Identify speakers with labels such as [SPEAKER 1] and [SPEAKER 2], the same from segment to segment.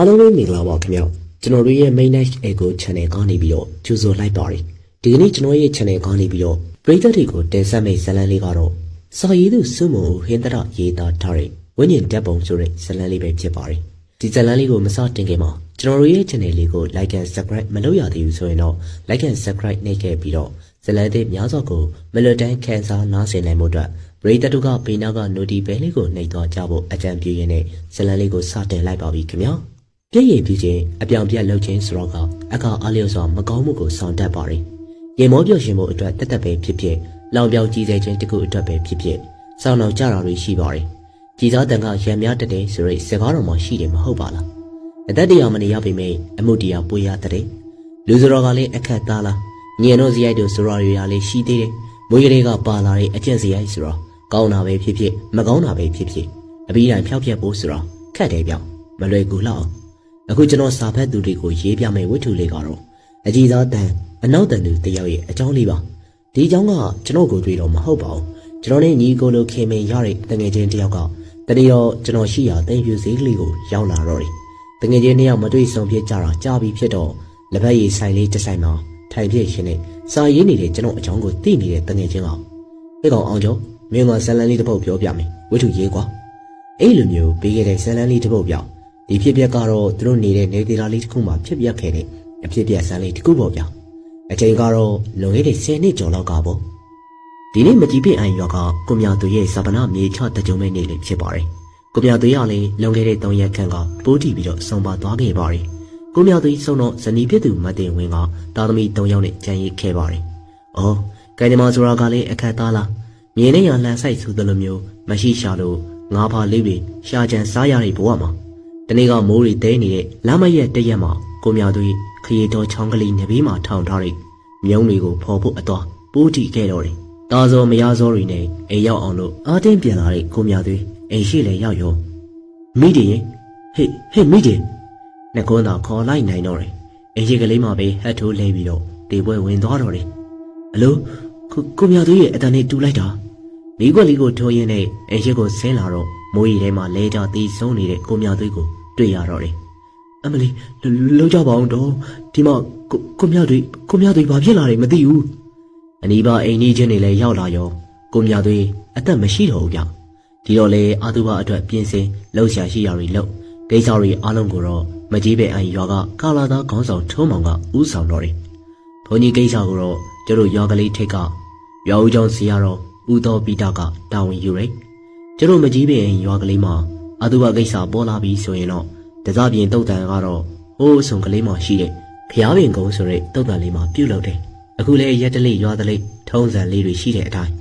[SPEAKER 1] လုံးလေးမင်္ဂလာပါခင်ဗျကျွန်တော်တို့ရဲ့ Main Night Echo Channel ကနေပြီးတော့ကြိုဆိုလိုက်ပါတယ်ဒီကနေ့ကျွန်တော်ရဲ့ Channel ကနေပြီးတော့ပရိသတ်တွေကိုတင်ဆက်မယ့်ဇာတ်လမ်းလေးကတော့စာရေးသူစုမုံဟင်းတရရေးသားထားတဲ့ဝိညာဉ်ဓာတ်ပုံဆိုတဲ့ဇာတ်လမ်းလေးပဲဖြစ်ပါတယ်ဒီဇာတ်လမ်းလေးကိုမစတင်ခင်မှာကျွန်တော်တို့ရဲ့ Channel လေးကို Like and Subscribe မလုပ်ရသေးဘူးဆိုရင်တော့ Like and Subscribe နှိပ်ခဲ့ပြီးတော့ဇာတ်လမ်းတွေများစွာကိုမလွတ်တမ်းခန်းစားနားဆင်နိုင်မှုအတွက်ပရိသတ်တို့ကဘေးနားက Notification လေးကိုနှိပ်သွားကြဖို့အကြံပြုရင်းနဲ့ဇာတ်လမ်းလေးကိုစတင်လိုက်ပါပြီခင်ဗျာပြည့်ရည်ပြည့်ချင်းအပြောင်ပြက်လှုပ်ချင်းဆိုတော့ကအကာအားလျော်စွာမကောင်းမှုကိုဆောင်တတ်ပါတယ်။ရေမောပြောရှင်မှုအတွက်တက်တက်ပဲဖြစ်ဖြစ်လောင်ပြောင်ကြီးစေခြင်းတကူအတွက်ပဲဖြစ်ဖြစ်စောင်းအောင်ကြတာတွေရှိပါတယ်။ကြီးစားတန်ကရံများတက်တဲ့ဆိုရိတ်စကားတော်မှရှိတယ်မဟုတ်ပါလား။အသက်တရားမနေရပေမဲ့အမှုတရားပွေရတဲ့လူစတော်ကလည်းအခက်သားလားညင်တို့စရိုက်တို့စရော်ရီရလေးရှိသေးတယ်။မွေးကလေးကပါလာတဲ့အကျင့်စရိုက်ဆိုတော့ကောင်းတာပဲဖြစ်ဖြစ်မကောင်းတာပဲဖြစ်ဖြစ်အပြီးတိုင်းဖျောက်ဖျက်ဖို့ဆိုတော့ခက်တယ်ပြောင်းမလွယ်ကူလောက်အခုကျွန်တော်စာဖတ်သူတွေကိုရေးပြမယ့်ဝတ္ထုလေးကတော့အကြီးစားတန်အနောက်တန်သူတယောက်ရဲ့အကြောင်းလေးပါဒီအကြောင်းကကျွန်တော်ကိုတွေ့တော့မဟုတ်ပါဘူးကျွန်တော်နဲ့ညီကိုလိုခင်မင်ရတဲ့တငယ်ချင်းတယောက်ကတတိယကျွန်တော်ရှိရာတင်ပြူစည်းကလေးကိုရောက်လာတော့တယ်တငယ်ချင်းတယောက်မတွေ့ဆုံဖြစ်ကြတာကြားပြီးဖြစ်တော့လက်ဖက်ရည်ဆိုင်လေးတစ်ဆိုင်မှာထိုင်ပြည့်ရှင်နဲ့စာရေးနေတဲ့ကျွန်တော်အကြောင်းကိုသိနေတဲ့တငယ်ချင်းကဒီကောင်အောင်ကျော်မင်းကဇလန်လေးတစ်ပုဒ်ပြောပြမယ်ဝတ္ထုရေးကွာအဲ့လိုမျိုးပေးခဲ့တဲ့ဇလန်လေးတစ်ပုဒ်ပြောဒီဖြစ်ပျက်ကတော့သူတို့နေတဲ့နေဒေတာလေးတစ်ခုမှဖြစ်ပျက်ခဲ့တဲ့အဖြစ်ပျက်ဆန်းလေးတစ်ခုပေါ့ဗျာအချိန်ကတော့လွန်ခဲ့တဲ့10နှစ်ကျော်လောက်ကပေါ့ဒီနေ့မကြည့်ပြအိုင်ရွာကကိုမြသူရဲ့ဇာပနာမြေချတကြုံမဲ့နေ့လေးဖြစ်ပါတယ်ကိုမြသူရလည်းလွန်ခဲ့တဲ့3ရက်ခန့်ကပိုးတီပြီးတော့ဆုံးပါသွားခဲ့ပါတယ်ကိုမြသူဆုံးတော့ဇနီးဖြစ်သူမတင်ဝင်းကသားသမီး3ယောက်နဲ့ကြံရစ်ခဲ့ပါတယ်အော်ကဲဒီမှာဆိုတာကလည်းအခက်သားလားမြင်းနဲ့ရလှန်ဆိုင်ဆိုသလိုမျိုးမရှိရှာလို့ငါးဖာလေးတွေရှာကြံစားရတဲ့ဘဝမှာတနေ့ကမိုးရီတဲနေတဲ့လမ်းမရက်တရက်မှာကိုမြသူခရီးတော်ချောင်းကလေးနေဘေးမှာထောင်ထားတဲ့မြုံတွေကိုဖော်ဖို့အတော့ပိုးတီခဲ့တော့တယ်။တာဇော်မရဇော်တွေနဲ့အိမ်ရောက်အောင်လို့အားတင်းပြန်လာတဲ့ကိုမြသူအိမ်ရှိလေရောက်ရောမိတယ်ဟေးမိတယ်နှကုန်းသာခေါ်လိုက်နိုင်တော့တယ်။အိမ်ရှိကလေးမှာပဲဟတ်ထိုးလဲပြီးတော့တေပွဲဝင်သွားတော့တယ်။အလိုကိုမြသူရဲ့အတန်နဲ့တူလိုက်တာမိခွက်လေးကိုထိုးရင်းနဲ့အိမ်ရှိကိုဆင်းလာတော့မိုးရီထဲမှာလဲကြတီးဆုံးနေတဲ့ကိုမြသူကိုတွေ့ရတော့တယ်။အမလီလုံးကြပါအောင်တော့ဒီမှာကိုမြသွေးဘာဖြစ်လာတယ်မသိဘူး။အနီးပါအိမ်ကြီးချင်းတွေလည်းရောက်လာရောကိုမြသွေးအသက်မရှိတော့ဘူးဗျ။ဒီတော့လေအာသူဘအတွက်ပြင်ဆင်လှုပ်ရှားရှိရာတွေလှုပ်ဒိတ်စာတွေအားလုံးကိုတော့မကြီးပဲအိမ်ရွာကကာလာသားခေါင်းဆောင်ထုံးမောင်ကဥဆောင်တော့တယ်။ဘုန်းကြီးကိစ္စကိုတော့ကျတို့ရွာကလေးထိတ်ကရွာဦးကျောင်းစီရတော့ဦးတော်ပိတာကတာဝန်ယူတယ်။ကျတို့မကြီးပဲအိမ်ရွာကလေးမှာအာသူဘကိစ္စပေါ်လာပြီးဆိုရင်တော့တစားပြင်တုတ်တန်ကတော့ဟိုးဆုံကလေးမှရှိတဲ့ဖျားပင်ကုန်းဆိုတဲ့တုတ်တန်လေးမှပြုတ်လောက်တယ်အခုလဲရက်တလေးရွာတလေးထုံးစံလေးတွေရှိတဲ့အတိုင်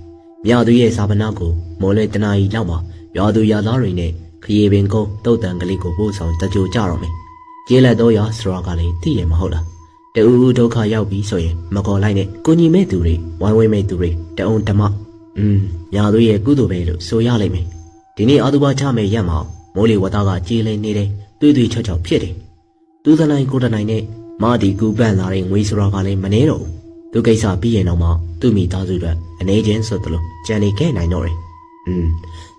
[SPEAKER 1] းမြသူရဲ့စာပနာကိုမော်လဲတနာရီလောက်မှာရွာသူရွာသားတွေနဲ့ခရီးပင်ကုန်းတုတ်တန်ကလေးကိုပို့ဆောင်တကြိုကြတော့မယ်ကျေးလက်တော့ရဆိုတော့ကလည်းသိရမဟုတ်လားတူဒုက္ခရောက်ပြီးဆိုရင်မကော်လိုက်နဲ့ကိုညီမဲ့သူတွေဝိုင်းဝန်းမဲ့သူတွေတအုံဓမ္မမြသူရဲ့ကုသိုလ်ပဲလို့ဆိုရလိမ့်မယ်ဒီနေ့အာသူဘချမဲ့ရက်မှာမိုးလေဝသကကြေးလင်းနေတယ်တွေးတွေချော့ချော့ဖြစ်တယ်သူသနိုင်ကိုတနိုင်နဲ့မာဒီကူပန့်လာတဲ့ငွေစရောကလည်းမနေတော့ဘူးသူကိစ္စပြီးရင်တော့မှသူ့မိသားစုအတွက်အနေချင်းဆိုသလိုကြံနေခဲ့နိုင်တော့တယ်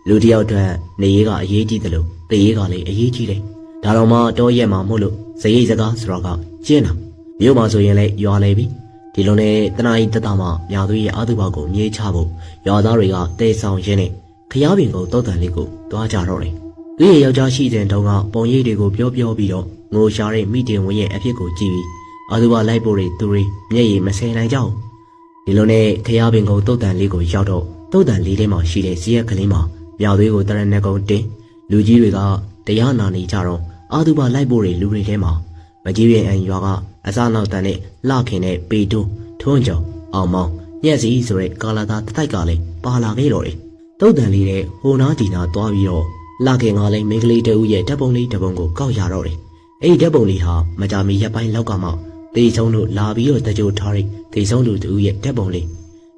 [SPEAKER 1] လူတယောက်အတွက်နေရေးကအရေးကြီးတယ်လို့တရေးကလည်းအရေးကြီးတယ်ဒါတော့မှတော့ရက်မှာမို့လို့ဇရိတ်စကားစရောကကျင်းတာမြို့မှာဆိုရင်လည်းရွာလေပြီဒီလိုနဲ့တနာကြီးတတမှညာသူရဲ့အာသူဘကိုမြေးချဖို့ရွာသားတွေကတဲဆောင်ရင်းနဲ့ခရားပင်ကိုတောက်တန်လေးကိုတွားကြတော့တယ်သူရဲ့ယောက်ျားရှိတဲ့တုန်းကပုံရိပ်တွေကိုပြောပြီးတော့ငိုရှာတဲ့မိတင်ဝင်းရဲ့အဖြစ်ကိုကြည့်ပြီးအာသူဘလိုက်ဖို့တွေသူတွေမျက်ရည်မစင်နိုင်ကြဘူးဒီလိုနဲ့ခရားပင်ကိုတုတ်တန်လေးကိုရောက်တော့တုတ်တန်လေးထဲမှာရှိတဲ့ဇီးရက်ကလေးမှာမြောက်သွေးကိုတရဏဂုံတင်လူကြီးတွေကတရားနာနေကြတော့အာသူဘလိုက်ဖို့တွေလူတွေထဲမှာမကြီးပြင်အန်ရွာကအစားနောက်တန်နဲ့လှခင်တဲ့ပေတွန်းထုံးကြောင်အောင်မောင်ညက်စီဆိုတဲ့ကာလာသားတတိုက်ကလည်းပါလာခဲ့တော့တယ်တုတ်တန်လေးတဲ့ဟိုနာဒီနာသွားပြီးတော့လာခင်ကလည်းမိန်းကလေးတဦးရဲ့ဓာတ်ပုံလေးတစ်ပုံကိုကောက်ရတော့တယ်။အဲ့ဒီဓာတ်ပုံလေးဟာမကြာမီရက်ပိုင်းလောက်ကမှတေဆုံးတို့လာပြီးတော့တကြိုထားတဲ့တေဆုံးတို့တူရဲ့ဓာတ်ပုံလေး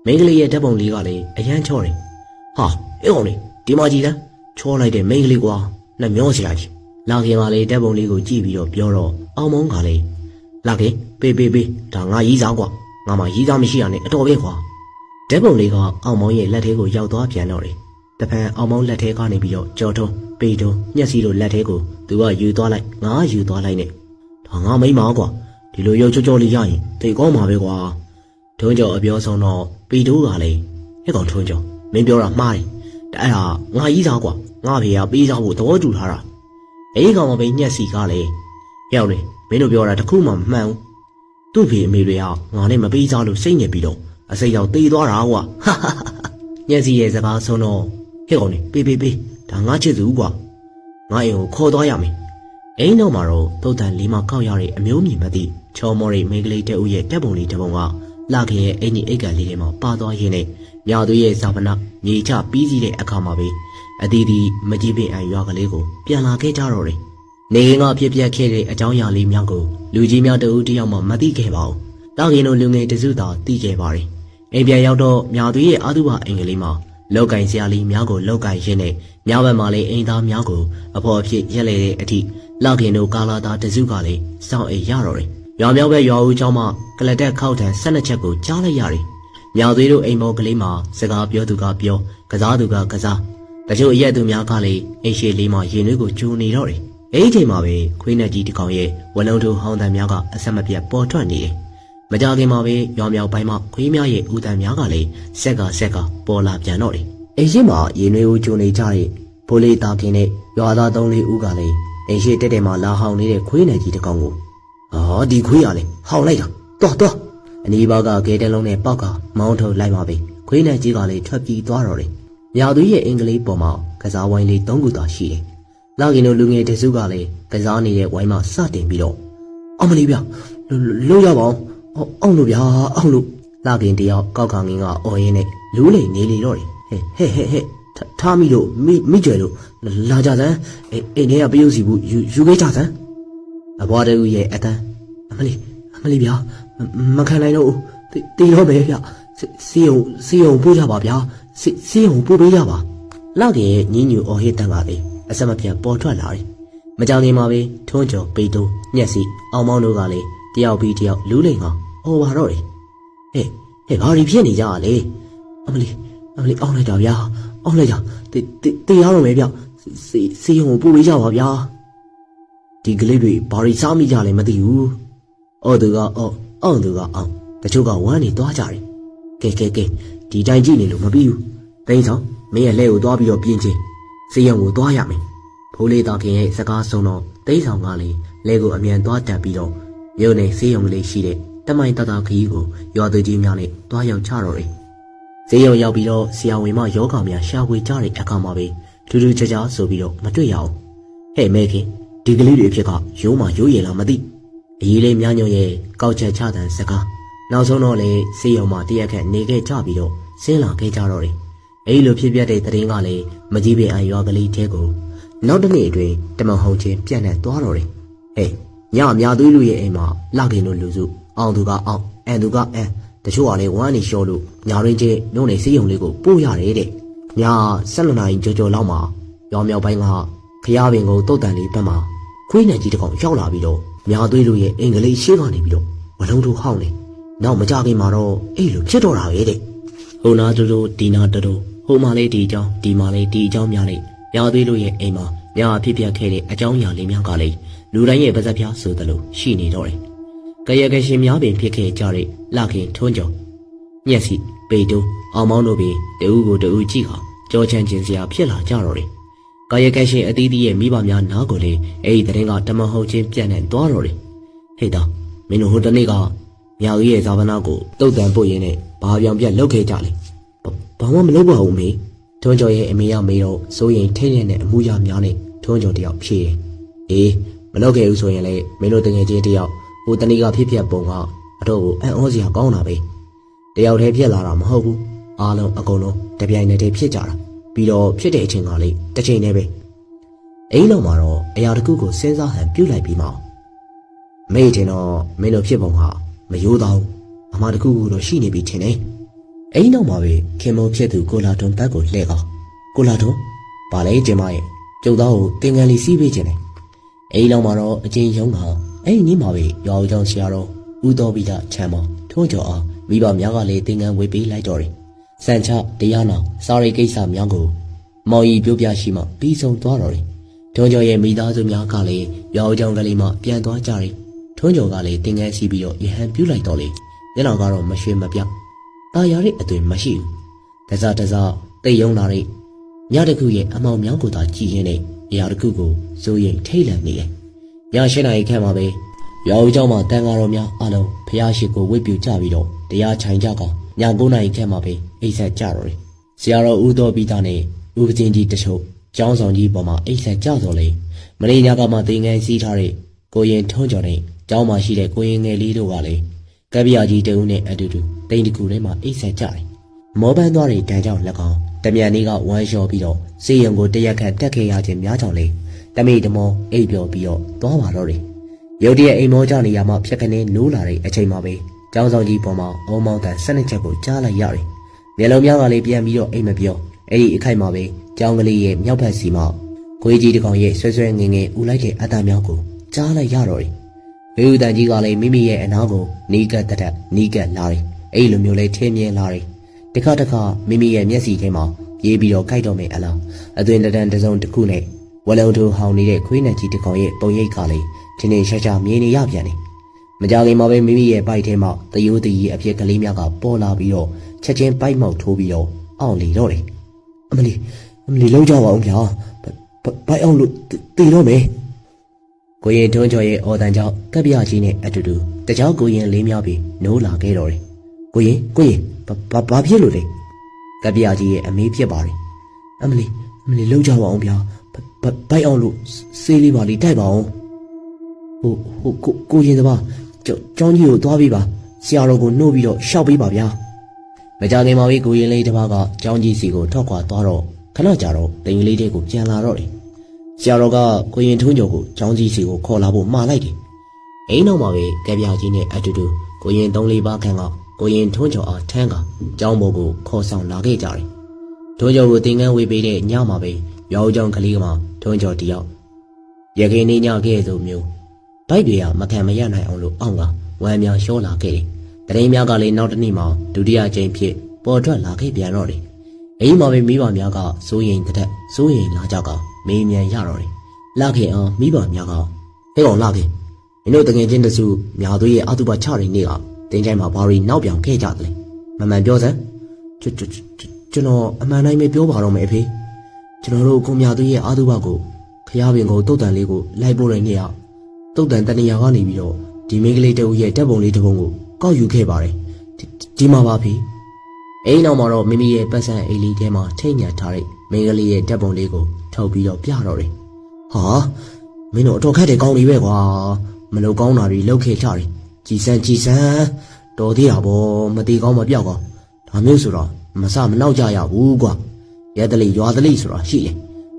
[SPEAKER 1] မိန်းကလေးရဲ့ဓာတ်ပုံလေးကလည်းအရန်ချောတယ်။ဟာအဲ့ကောင်လေးဒီမှာကြည့်လားချောလိုက်တဲ့မိန်းကလေးကွာနှမျောစရာကြီးလာခင်ကလည်းဓာတ်ပုံလေးကိုကြည့်ပြီးတော့ပြောတော့အောင်မောင်းကလည်းလာခင်ပေးဒါငါရီးစားကွာငါမှရီးစားမရှိရနဲ့အတော်ပဲကွာဓာတ်ပုံလေးကအောင်မောင်းရဲ့လက်ထဲကိုရောက်သွားပြန်တော့တယ် တပံအောင်မောင်းလက်ထဲကနေပြီးတော့ကြော်ထုံးပေထုံးညက်စီလိုလက်ထဲကိုသူကယူသွားလိုက်ငါယူသွားလိုက်နဲ့ဒါငါမိမကွာဒီလိုရုပ်ကြောလေးရရင်တိတ်ကောင်းမှာပဲကွာထုံးကျော်အပြောဆုံးတော့ပေတိုးကလည်းဟဲ့ကောင်ထုံးကျော်မင်းပြောတာမှားတယ်အဲ့ဒါငါကြီးစားကွာငါဖေကပေးစားဖို့သဘောတူထားတာအဲ့ကောင်မပဲညက်စီကလည်းရောက်နေမင်းတို့ပြောတာတခုမှမမှန်ဘူးသူ့ဖေအမေတွေကငါနဲ့မပေးစားလို့စိတ်ညစ်ပြီးတော့အစိတ်ရောက်တေးသွားတာကွာညက်စီရဲ့စကားဆုံးတော့ဟဲ့ကောင်နေပေးဒါငါချစ်သူကွာငါအိမ်ကိုခေါ်သွားရမယ်အိမ်တော့မှာတော့သုတ်တန်လေးမကောက်ရတဲ့အမျိုးမြင်မသိချောမောရိမိန်းကလေးတဦးရဲ့တက်ပုံလေးတစ်ပုံကလာခင်ရဲ့အင်ကြီးအိတ်ကန်လေးထဲမှာပါသွားရင်းနဲ့မြာသူရဲ့ဇာပနာမြေချပြီးစီးတဲ့အခါမှာပဲအတီးတီမကြီးပင်အံရွာကလေးကိုပြန်လာခဲ့ကြတော့တယ်နေငါဖြစ်ပျက်ခဲ့တဲ့အကြောင်းအရာလေးများကိုလူကြီးများတဦးတယောက်မှမသိခဲ့ပါဘူးတာခင်တို့လူငယ်တစုသာသိခဲ့ပါတယ်အိမ်ပြန်ရောက်တော့မြာသူရဲ့အာသုဘအင်္ဂလိပ်မှာလောက်ကင်ဆရာလေးများကိုလောက်ကင်ရင်းနဲ့ညဘက်မှာလည်းအိမ်သားများကိုအဖော်အဖြစ်ရက်လေတဲ့အထိလောက်ခင်တို့ကာလာသားတစုကလည်းစောင့်အိမ်ရတော့တယ်။ရွာမြောက်ဘက်ရွာဦးเจ้าမှကလတက်ခောက်ထန်12ချက်ကိုကြားလိုက်ရတယ်။မြောက်သွေးတို့အိမ်မော်ကလေးမှာစကားပြောသူကပြောကစားသူကကစားတချို့အရက်သူများကလည်းအိမ်ရှိလေးမှာရင်သွေးကိုကျူနေတော့တယ်။အဲဒီအချိန်မှာပဲခွေးနဲ့ကြီးတစ်ကောင်ရဲ့ဝလုံးထိုးဟောင်းတန်များကအဆက်မပြတ်ပေါ်ထွက်နေတယ်။မကြခင်မှာပဲရွာမြောက်ပိုင်းမှာခွေးများရဲ့ဦးတန်များကလည်းဆက်ကပေါ်လာပြန်တော့တယ်။အိမ်ရှိမှာရင်သွေးကိုကျူနေကြတဲ့ဘိုးလေးတာခင်နဲ့ရွာသား3-4ဦးကလည်းအိမ်ရှိတက်တယ်မှာလာဟောင်းနေတဲ့ခွေးနဲ့ကြီးတစ်ကောင်ကိုဒီခွေးရလေဟောင်းလိုက်တာတော့အနီးပါးကဂဲတလုံးနဲ့ပေါက်ကမောင်းထုတ်လိုက်ပါပြီခွေးနဲ့ကြီးကလည်းထွက်ပြေးသွားတော့တယ်မြာသူရဲ့အင်္ဂလိပ်ပေါ်မှာကစားဝိုင်းလေး3ခုသာရှိတယ်လာခင်တို့လူငယ်တစုကလည်းကစားနေတဲ့ဝိုင်းမှာစတင်ပြီးတော့အောင်မလေးဗျလို့ရပါအောင်လို့ဗျာအောင်လို့လာခင်တယောက်ကောက်ခံငင်းကအော်ရင်းနဲ့လူးလိန်နေလေတော့တယ်ဟဲ့ထားမိလို့မိကျွယ်လို့လာကြစမ်းအိမ်ထဲကပယုတ်စီဘူးယူခဲ့ကြစမ်းအဘွားတူရဲ့အတန်းအမလေးဗျာမခံနိုင်တော့ဘူးတေးတော့မယ်ဗျစီယုံပို့ကြပါဗျာစီယုံပို့ပေးကြပါလောက်ရဲ့ညင်းညူအော်ဟစ်တန်ကလေးအစမပြန်ပေါ်ထွက်လာတယ်မကြောင်ခင်မှာပဲထွန်းကျော်ပေတိုးညက်စီအောင်မောင်းတို့ကလည်းတယောက်ပြီးတယောက်လူးလိန်ကအော်ပါတော့တယ်ဟဲ့ဘာတွေဖြစ်နေကြလဲအမလေးအောင်းလိုက်တာဗျာအောင်းလိုက်တာတေးရတော့မယ်ဗျစီယုံပို့ပေးကြပါဗျာဒီကလေးတွေဘာတွေစားမိကြလဲမသိဘူးအော်သူကအောင်းသူကအောင်းတချို့ကဝမ်းနေသွားကြတယ်ကဲဒီတိုင်းကြည့်နေလို့မပြီးဘူးတိန်းဆောင်မင်းရဲ့လက်ကိုသွားပြီးတော့ပြင်းချင်းစေးရုံကိုသွားရမယ်ဖိုးလေးတော်ခင်ရဲ့စကားဆုံးတော့တိန်းဆောင်ကလည်းလက်ကိုအမြန်သွားတက်ပြီးတော့မြို့နယ်စေးရုံကလေးရှိတဲ့တမိုင်တတခရီးကိုရွာသူကြီးများနဲ့သွားရောက်ချတော့တယ်စေးရုံရောက်ပြီးတော့ဆရာဝန်မယောဂများရှာဖွေကြတဲ့အခါမှာပဲထူးထူးခြားခြားဆိုပြီးတော့မတွေ့ရအောင်ဟဲ့မဲခင်ဒီကလေးတွေအဖြစ်ကရိုးမှရိုးရည်လားမသိအရေးလေးများညွန့်ရဲ့ကောက်ချက်ချတဲ့စကားနောက်ဆုံးတော့လေစေးရုံမှာတရက်ခန့်နေခဲ့ကြပြီးတော့ဆင်းလာခဲ့ကြတော့တယ်အဲဒီလိုဖြစ်ပြတဲ့သတင်းကလည်းမကြီးပင်အံရွာကလေးတဲကိုနောက်တစ်နေ့အတွင်းတမန်ဟုံချင်းပြန့်နှံ့သွားတော့တယ်ဟဲ့ညမြသွေးလူရဲ့အိမ်မှာလာခင်တို့လူစုအောင်သူကအောင်အန်သူကအန်တချို့ကလည်းဝမ်းနေလျှော်လို့ညာရင်းချင်းနှုတ်နေစေးရုံလေးကိုပို့ရတယ်တဲ့ည7 နာရီကြော်လောက်မှာရွာမြောက်ပိုင်းကခရပင်ကိုတုတ်တန်လေးဘက်မှာခွေးနဲ့ကြီးတစ်ကောင်ရောက်လာပြီးတော့မြာသွေးတို့ရဲ့အင်္ဂလိပ်ရှေ့ကနေပြီးတော့ဝလုံးတို့ဟောင်းနေနောက်မကြခင်မှာတော့အဲ့လိုဖြစ်တော့တာပဲတဲ့ဟိုနာတို့ဒီနာတို့ဟိုမှာလေးဒီအကြောင်းဒီမှာလေးဒီအကြောင်းများလေးမြာသွေးတို့ရဲ့အိမ်မှာမြာဖြစ်ပြခဲ့တဲ့အကြောင်းအရာလေးများကလည်းလူတိုင်းရဲ့ပါဇက်ပြားဆိုသလိုရှိနေတော့တယ်ကရကရှင်များပင်ဖြစ်ခဲ့ကြတဲ့လခင်ထွန်းကျော်ညက်စီပေတိုးအောင်မောင်းတို့ပင်တဦးကိုတဦးကြည့်ခါကြောချမ်းကျင်စရာဖြစ်လာကြတော့တယ်ကာယကံရှင်အသီးသီးရဲ့မိဘများနားကိုလေအဲ့ဒီတဲ့ကတမဟုတ်ချင်းပြန့်နှံ့သွားတော့တယ်ဟေ့တာမင်းတို့ဟိုတနေ့ကမြောက်ကြီးရဲ့ဇာဗနာကိုတုတ်တန်ပို့ရင်းနဲ့ဘာပြောင်ပြက်လုပ်ခဲ့ကြလဲဘာမှမလုပ်ပါဘူးမေထွန်းကျော်ရဲ့အမေကမေတော့စိုးရင်ထိနေတဲ့အမှုရများနဲ့ထွန်းကျော်တယောက်ဖြေတယ်အေးမလုပ်ခဲ့ဘူးဆိုရင်လေမင်းတို့တငယ်ချင်းတယောက်ဟိုတနေ့ကဖြစ်ပြက်ပုံကအတော့ကိုအံ့ဩစရာကောင်းတာပဲတယောက်တည်းဖြစ်လာတာမဟုတ်ဘူးအားလုံးအကုန်လုံးတပြိုင်နက်တည်းဖြစ်ကြတာပြီးတော့ဖြစ်တဲ့အချိန်ကလေးတစ်ချိန်တည်းပဲအိမ်လောက်မှာတော့အရာတစ်ခုကိုစဉ်းစားဟန်ပြုတ်လိုက်ပြီးမှမေ့တင်တော့မင်းတို့ဖြစ်ပုံဟာမယိုးတော့အမှားတစ်ခုခုတော့ရှိနေပြီထင်တယ်အိမ်နောက်မှာပဲခင်မုံဖြစ်သူကိုလာထွန်းဘက်ကိုလှည့်ကောကိုလာထွန်းဘာလဲကျင်မရဲ့ကျုပ်သားကိုတင်ကန်လီစီးပေးခြင်းတယ်အိမ်လောက်မှာတော့အချင်းယုံကအဲ့ဒီနေ့မှာပဲရွာဦးကျောင်းဆရာတော်ဦးတော်ပြီးတာချမ်းမောထွန်းကျော်အောင်မိဘများကလည်းတင်ကန်ဝေးပေးလိုက်တော့တယ်စံချတရားနာစာရိတ်ကိစ္စများကို မောင်ကြီးပြိုးပြရှိမှပြီးဆုံးသွားတော်တယ်ထွန်းကျော်ရဲ့မိသားစုများကလည်းရောင်ကြောင်ကလေးမှပြန်သွားကြတယ်ထွန်းကျော်ကလည်းတင်ငန်းစီးပြီးတော့ရဟန်းပြုတ်လိုက်တော့လေမျက်နှာကတော့မရွှေမပြောက်တာယာတဲ့အသွင်မရှိဘူးတစားတိတ်ယုံလာတဲ့ညတစ်ခုရဲ့အမောင်မြောင်းကိုသာကြည်ရင်းနဲ့အရာတစ်ခုကိုစိုးရိမ်ထိတ်လန့်နေတယ်ည8 နာရီခန့်မှာပဲရောင်ကျောင်းမှာတန်ဃာတော်များအလုံးဖျားရှိကိုဝတ်ပြုကြပြီးတော့တရားချိုင်ကြကောင်ည9 နာရီခန့်မှာပဲအိတ်ဆက်ကြတော့တယ်ဆရာတော်ဦးတော်ပြီးသားနဲ့ဦးပချင်းကြီးတချို့ကျောင်းဆောင်ကြီးပေါ်မှာအိတ်ဆက်ကြတော့လေမင်းညကမှတင်ငန်းစီးထားတဲ့ကိုရင်ထွန်းကျော်နဲ့ကျောင်းမှာရှိတဲ့ကိုရင်ငယ်လေးတို့ကလည်းကပ္ပယကြီးတဦးနဲ့အတူတူတိမ်တကူထဲမှာအိတ်ဆက်ကြတယ်မောပန်းသွားတဲ့တန်းကြောင့်လက်ကောင်တမြန်လေးကဝမ်းလျှော်ပြီးတော့စေယုံကိုတရက်ခန့်တက်ခဲ့ရခြင်းများကြောင့်လေတမိတမောအိပ်ပျော်ပြီးတော့သွားပါတော့တယ်ရုတ်တရက်အိမ်မောကြနေရမှဖြက်ခနဲနိုးလာတဲ့အချိန်မှာပဲကျောင်းဆောင်ကြီးပေါ်မှာအုံမောင်းတန်12ချက်ကိုကြားလိုက်ရတယ်မျက်လုံးများကလေးပြန်ပြီးတော့အိမ်မပြောအဲ့ဒီအခိုက်မှာပဲကျောင်းကလေးရဲ့မြောက်ဘက်စီမှာခွေးကြီးတစ်ကောင်ရဲ့ဆွဲဆွဲငင်ငယ်ဦးလိုက်တဲ့အတန်များကိုကြားလိုက်ရတော့တယ်ဝေဦးတန်ကြီးကလည်းမိမိရဲ့အနာကိုနီးကပ်တက်နီးကပ်လာတယ်အဲ့လိုမျိုးလေးထင်းမြင်လာတယ်တခါမိမိရဲ့မျက်စိထဲမှာရေးပြီးတော့ကြိုက်တော့မယ်အလားအသွင်တန်တစုံတစ်ခုနဲ့ဝလုံထိုးဟောင်းနေတဲ့ခွေးနှက်ကြီးတစ်ကောင်ရဲ့ပုံရိပ်ကလည်းထင်းထင်းရှားရှားမြင်နေရပြန်တယ်မကြခင်မှာပဲမိမိရဲ့ပိုက်ထဲမှာတယိုးတကြီးအဖြစ်ကလေးများကပေါ်လာပြီးတော့ချက်ချင်းပိုက်မောက်ထိုးပြီးတော့အောင့်လေတော့တယ်အမလီလုံးကြပါအောင်ဗျာပိုက်အောင်လို့တည်တော့မယ်ကိုရင်ထွန်းကျော်ရဲ့အော်တန်ကြောင့်ကပ္ပယကြီးနဲ့အတူတူတကြောင်ကိုရင်လေးများပြီးနိုးလာခဲ့တော့တယ်ကိုရင်ဘာဖြစ်လို့လဲကပ္ပယကြီးရဲ့အမေးဖြစ်ပါတယ်အမလီလုံးကြပါအောင်ဗျာပိုက်အောင်လို့စေးလေးပါလေးတိုက်ပါအောင်ကိုရင်တပါကျောင်းကြီးကိုသွားပြီးပါဆရာတော်ကိုနှုတ်ပြီးတော့ရှောက်ပေးပါဗျာမကြခင်မှာပဲကိုရင်လေးတစ်ပါးကကျောင်းကြီးစီကိုထွက်ခွာသွားတော့ခဏကြာတော့တင်ကြီးလေးတွေကိုပြန်လာတော့တယ်ဆရာတော်ကကိုရင်ထွန်းကျော်ကိုကျောင်းကြီးစီကိုခေါ်လာဖို့မှာလိုက်တယ်အိမ်နောက်မှာပဲကပ္ပယကြီးနဲ့အတူတူကိုရင်3-4ပါးခန့်ကကိုရင်ထွန်းကျော်အားထမ်းကကျောင်းပေါ်ကိုခေါ်ဆောင်လာခဲ့ကြတယ်ထွန်းကျော်ကိုတင်ငန်းဝေးပေးတဲ့ညမှာပဲရောင်ကျောင်းကလေးကမှထွန်းကျော်တယောက်ရခင်နေညခဲ့သူမျိုးဘိုက်တွေကမခံမရနိုင်အောင်လို့အောင့်ကဝမ်းများလျှောလာခဲ့တယ်တရင်များကလည်းနောက်တစ်နေ့မှာဒုတိယကြိမ်ဖြစ်ပေါ်ထွက်လာခဲ့ပြန်တော့တယ်အိမ်မှာပဲမိဘများကစိုးရင်တက်စိုးရင်လာကြကမေးမြန်းရတော့တယ်လှခင်အောင်မိဘများကဟဲ့ကောင်လှခင်မင်းတို့တကယ်ချင်းတစုများသွေးရဲ့အတုပချရင်းနေ့ကတင်းချိုင်းမှာဘာရီနောက်ပြောင်ခဲ့ကြတယ်မမှန်ပြောစမ်းကျွန်တော်အမှန်တိုင်းပဲပြောပါတော့မယ်အဖေကျွန်တော်တို့ကိုများသွေးရဲ့အတုပကိုဖျားပင်ကိုတုတ်တန်လေးကိုလိုက်ပို့တဲ့နေ့ကတုတ်တန်တဏှာကနေပြီးတော့ဒီမိန်းကလေးတဦးရဲ့တက်ပုံလေးတစ်ပုံကိုကောက်ယူခဲ့ပါတယ်ဒီမှာပါဖေအိမ်နောက်မှာတော့မိမိရဲ့ပတ်စံအိမ်လေးထဲမှာထိတ်ညံထားတဲ့မိန်းကလေးရဲ့တက်ပုံလေးကိုထုတ်ပြီးတော့ပြတော့တယ်ဟာမင်းတို့အတော်ခက်တဲ့ကောင်းလေးပဲကွာမလုံကောင်းတာတွေလောက်ခဲ့ကြတယ်ကြည်စမ်းတော်သေးတာပေါ့မတီကောင်းမပြောက်ကောင်းဒါမျိုးဆိုတော့မစမနောက်ကြရဘူးကွာရဲတလိရွာတလိဆိုတာရှိတယ်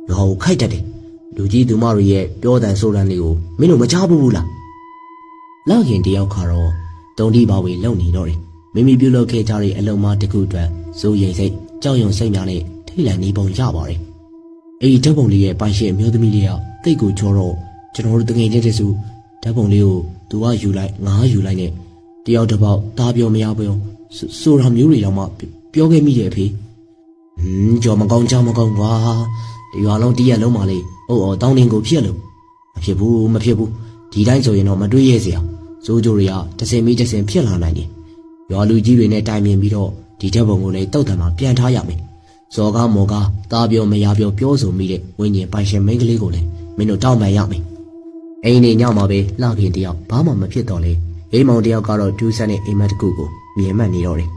[SPEAKER 1] ရွာကိုခိုက်တတ်တယ်လူကြီးသူမတွေရဲ့ပြောတန်ဆိုတန်လေးကိုမင်းတို့မချဘူးလားလောက်ရင်တယောက်ခါတော့တုံတီပါဝေလုံနေတော့တယ်မိမိပြုတ်လောက်ခဲ့ကြတဲ့အလုံးမတစ်ခုအတွက်စိုးရိမ်စိတ်ကြောက်ရွံ့စိတ်များနဲ့ထိတ်လန့်နေပုံရပါတယ်အဲ့ဒီဓာတ်ပုံလေးရဲ့ပိုင်ရှင်အမျိုးသမီးလေးကတိတ်ကိုချောတော့ကျွန်တော်တို့တငယ်ချင်းတစုဓာတ်ပုံလေးကိုသူကယူလိုက်ငါယူလိုက်နဲ့တယောက်တစ်ပေါက်တားပြောမရပြောဆိုတာမျိုးတွေတော့မှပြောခဲ့မိတယ်အဖေကြော်မကောင်းကြောင်မကောင်းကွာဒီရွာလုံးတရက်လုံးမှလေအော်တောင်းတင်ကိုဖြစ်လို့မဖြစ်ဘူးဒီတိုင်းဆိုရင်တော့မတွေးရစေအောင်စိုးကြိုတွေကတစင်မီတစင်ဖြစ်လာနိုင်တယ်ရွာလူကြီးတွေနဲ့တိုင်ပင်ပြီးတော့ဒီဓာတ်ပုံကိုလည်းတုတ်တံမှာပြန်ထားရမယ်ဇော်ကားမော်ကားတားပြောမရပြောဆိုမိတဲ့ဝိညာဉ်ပိုင်ရှင်မိန်းကလေးကိုလည်းမင်းတို့တောင်းပန်ရမယ်အိမ်နေညမှာပဲလှခင်တယောက်ဘာမှမဖြစ်တော့လေအိမ်မောင်တယောက်ကတော့ဒူးဆန်းတဲ့အိမ်မက်တစ်ခုကိုမြင်မှတ်နေတော့တယ်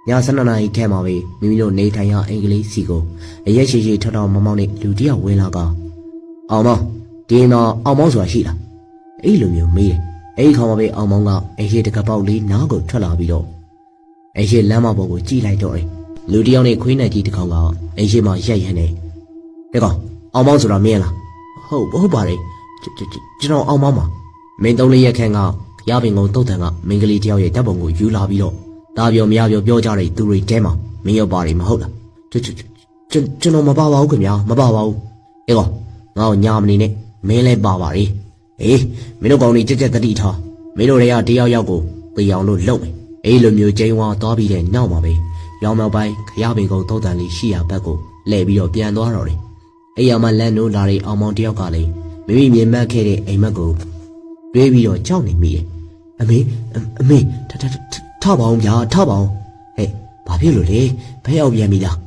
[SPEAKER 1] ည12 နာရီခန့်မှာပဲမိမိတို့နေထိုင်ရအင်္ဂလိပ်စီကိုအရက်ရှိထထောင်မောင်းနဲ့လူတယောက်ဝင်လာကအောင်မောင်ဒီတော့အောင်မောင်ဆိုတာရှိလားအဲ့လိုမျိုးမေးတယ်အဲ့ဒီခါမှာပဲအောင်မောင်ကအရေးတကပေါက်လေးနားကိုထွက်လာပြီးတော့အရေးလမ်းမပေါ်ကိုကြည့်လိုက်တော့တယ်လူတယောက်နဲ့ခွေးနိုင်ကြီးတစ်ကောင်ကအရေးမှာရက်ရနေတဲ့ကောင်အောင်မောင်ဆိုတာမင်းလားဟုတ်ပါတယ်ကျွန်တော်အောင်မောင်ပါမင်း3-4ရက်ခန့်ကရပင်ကုန်းတုတ်တန်ကမင်္ဂလီတယောက်ရဲ့တပ်ပုံကိုယူလာပြီးတော့ဒါပြောမရပြောကြတဲ့သူတွေတဲမှာမင်းရောက်ပါတယ်မဟုတ်လားကျွန်တော်မပါပါဘူးခင်ဗျာမပါပါဘူးအေးကောင်ငါ့ကိုညာမနေနဲ့မင်းလည်းပါပါလေအေးမင်းတို့ကောင်တွေကြက်တတိထားမင်းတို့တွေကတယောက်ကိုသေအောင်လို့လုပ်မယ်အေးလိုမျိုးကျင်းဝါသွားပြီးတဲ့နောက်မှာပဲရောင်မြောက်ပိုင်းခရပင်ကုန်းတုတ်တန်လေးရှိရာဘက်ကို လဲပြီးတော့ပြန်သွားတော့တယ်အဲ့ရမှာလမ်းနိုးလာတဲ့အောင်မောင်တယောက်ကလည်းမိမိမြင်မှတ်ခဲ့တဲ့အိမ်မက်ကိုတွေးပြီးတော့ကြောက်နေမိတယ်အမေထပါအောင်ဗျာထပါအောင်ဟဲ့ဘာဖြစ်လို့လဲဘဲရောက်ပြန်ပြီလား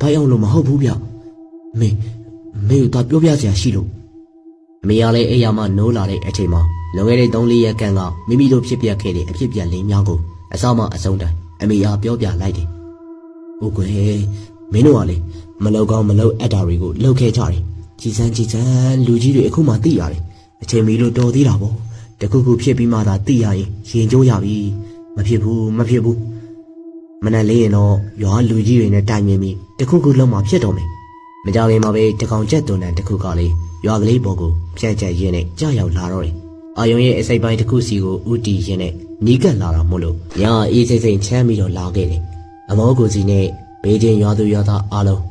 [SPEAKER 1] ဘဲရောက်လို့မဟုတ်ဘူးဗျအမေကိုတော့ပြောပြစရာရှိလို့အမေကလည်းအဲ့ရမှာနိုးလာတဲ့အချိန်မှာလွန်ခဲ့တဲ့3-4ရက်ကန်ကမိမိတို့ဖြစ်ပျက်ခဲ့တဲ့အဖြစ်ပြက်လေးများကိုအစမှအဆုံးတိုင်အမေကပြောပြလိုက်တယ်ဟုတ်ကွယ်မင်းတို့ကလေမလောက်ကောင်းမလောက်အပ်တာတွေကိုလှုပ်ခဲ့ကြတယ်ကြည်စမ်းလူကြီးတွေအခုမှသိရတယ်အချိန်မီလို့တော်သေးတာပေါ့တခုခုဖြစ်ပြီးမှသာသိရရင်ရင်ကျိုးရပြီမဖြစ်ဘူးမနက်လေးရင်တော့ရွာလူကြီးတွေနဲ့တိုင်မြင်ပြီးတခုခုလုံးမှဖြစ်တော့မယ်မကြခင်မှာပဲတကောင်ကျက်သွန်တန်တခုကလေးရွာကလေးပေါ်ကိုဖြန့်ကျက်ရင်းနဲ့ကြောက်ရောက်လာတော့တယ်အာယုံရဲ့အစိပ်ပိုင်းတစ်ခုစီကိုဥတီရင်းနဲ့နီးကပ်လာတာမို့လို့ညာအေးစိမ့်စိမ့်ချမ်းပြီးတော့လာခဲ့တယ်အမောကိုစီနဲ့ဘေးချင်းရွာသူရွာသားအားလုံး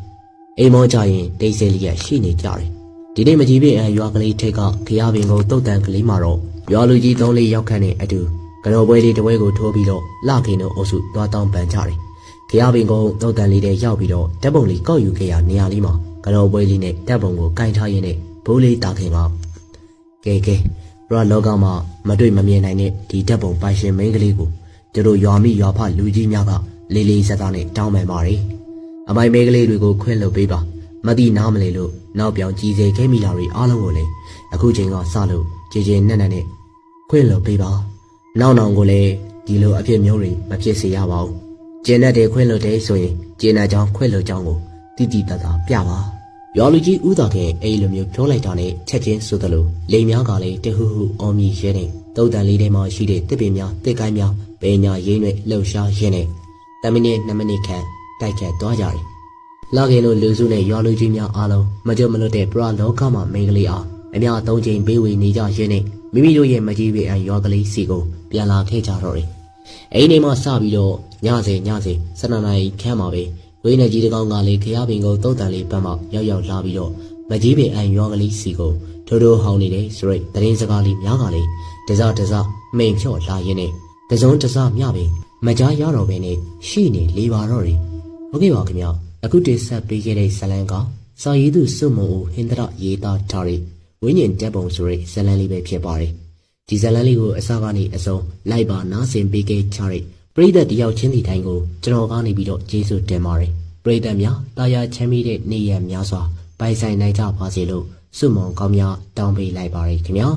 [SPEAKER 1] အိမ်မောကြရင်တိတ်ဆိတ်လေးရရှိနေကြတယ်ဒီနေ့မကြီးပင်အရွာကလေးထိတ်ကခရပင်ကိုတုတ်တန်ကလေးမှာတော့ရွာလူကြီး3-4ယောက်ခန့်နဲ့အတူကတော်ပွဲလေးတစ်ပွဲကိုထိုးပြီးတော့လှခင်တို့အုပ်စုသွားတောင်းပန်ကြတယ်ခရပင်ကိုတုတ်တန်လေးတဲ့ရောက်ပြီးတော့ဓာတ်ပုံလေးကောက်ယူခဲ့ရနေရာလေးမှာကတော်ပွဲလေးနဲ့ဓာတ်ပုံကိုကင်ထားရင်းနဲ့ဘိုးလေးတာခင်ကကဲဘရလောကမှာမတွေ့မမြင်နိုင်တဲ့ဒီဓာတ်ပုံပိုင်ရှင်မိန်းကလေးကိုကျတို့ရွာမိရွာဖလူကြီးများကလေးလေးဆက်သားနဲ့တောင်းပန်ပါတယ်အမိုင်မိန်းကလေးတွေကိုခွင့်လွှတ်ပေးပါမသိနားမလဲလို့နောက်ပြောင်ကြီးစေခဲ့မိတာတွေအားလုံးကိုလည်းအခုချိန်ကစလို့ကြေနက်နဲ့ခွင့်လွှတ်ပေးပါနောက်ကိုလည်းဒီလိုအဖြစ်မျိုးတွေမဖြစ်စေရပါဘူးကျင်တဲ့ခွင့်လွှတ်တဲ့ဆိုရင်ကျင်တဲ့ကြောင်းခွင့်လွှတ်ကြောင်းကိုတိတိတတ်တာပြပါရွာလူကြီးဦးသာခင်အဲ့လိုမျိုးပြောလိုက်တာနဲ့ချက်ချင်းဆိုသလိုလိန်များကလည်းတဟူဟူအော်မြည်ရဲနေတုတ်တန်လေးထဲမှာရှိတဲ့တစ်ပင်များတစ်ကိုင်းများပင်ညာရင်းတွေလှုပ်ရှားရင်းနေ10 မိနစ်2 မိနစ်ခန့်တိုက်ခတ်သွားကြတယ်လာခင်တို့လူစုနဲ့ရွာလူကြီးများအားလုံးမကြမလွတ်တဲ့ပရလောကမှာမိန်းကလေးအားအများ3 ချိန်ပေးဝေနေကြရင်းနဲ့မိမိတို့ရဲ့မကြီးပေအံရွာကလေးစီကိုပြန်လာခဲ့ကြတော့တယ်အိမ်ထဲမှာစပြီးတော့ည12 နာရီခန့်မှာပဲဝိနေကြီးတကောင်ကလည်းခရပင်ကိုတုတ်တန်လေးပတ်မှရောက်လာပြီးတော့မကြီးပင်အံရွာကလေးစီကိုထိုးဟောင်းနေတယ်ဆိုရိတ်တရင်စကားလေးများကလေးတစမိန်ဖြော့လာရင်းနဲ့တစုံတစမြပင်မကြားရတော့ဘဲနဲ့ရှိနေလေပါတော့တယ်ဟုတ်ကဲ့ပါခင်ဗျအခုတင်ဆက်ပေးခဲ့တဲ့ဇလန်ကစာရေးသူစွမုံဦးဟင်္ဒရရေးသားထားတဲ့ဝိညာဉ်တက်ပုံဆိုတဲ့ဇလန်လေးပဲဖြစ်ပါတယ်ဒီဇလန်လေးကိုအစကနေအဆုံးလိုက်ပါနားဆင်ပေးခဲ့ကြတဲ့ပရိသတ်တယောက်ချင်းဒီတိုင်းကိုကျွန်တော်ကနေပြီးတော့ကျေးဇူးတင်ပါတယ်ပရိသတ်များတာယာချမ်းမြေ့တဲ့နေ့ရက်များစွာပိုင်ဆိုင်နိုင်ကြပါစေလို့စွမုံကောင်းများတောင်းပေးလိုက်ပါတယ်ခင်ဗျာ